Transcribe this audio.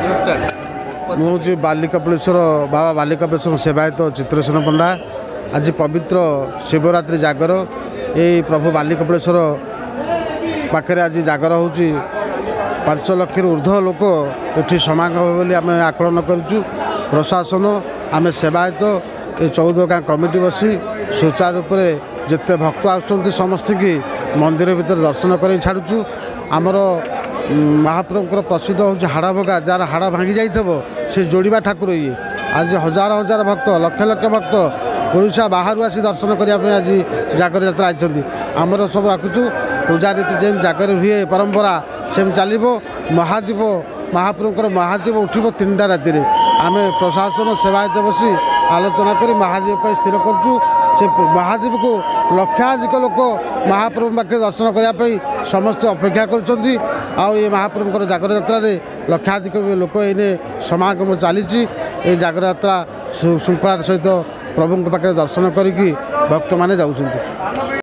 मुझे बालिकपेश्वर बाबा बालिकपेश्वर सेवायत चित्रसेन पंडा आज पवित्र शिवरात्रि जागर ये प्रभु बालिकपेश्वर पाखे आज जागर हो 5 लाख ऊर्ध्व लोक ये समागम बोली आम आकलन करूँ प्रशासन आम सेवायत ये 14 गाँ कमिटी बसी सुचारू रूप से जिते भक्त आसुँच समस्त की मंदिर भीतर दर्शन कर छाड़ू आमर महाप्रभुଙ୍କର प्रसिद्ध हूँ हाड़ भगा जार हाड़ भांगी जाइए से जोड़ा ठाकुर ये आज हजार हजार भक्त लक्ष लक्ष भक्त ओडिशा बाहर आसी दर्शन करने आज जागर यात्रा आई आमर सब रखुचु पूजा रीति जेन जागर हुए परंपरा सेम चलो महादीप महाप्रभुଙ୍କର महादीप उठब 3टा राति आम प्रशासन सेवायत बसी आलोचना कर महादीप स्थिर करुँ से महादीप को लक्षाधिक लोक महाप्रभु पाखे दर्शन करने समस्त अपेक्षा कर महाप्रभुଙ୍କର जागर यात्रा लक्षाधिक लोक एने समागम चली जागर यात्रा श्रृंखला सहित प्रभु पाखे दर्शन करी भक्त मैंने जाऊँ।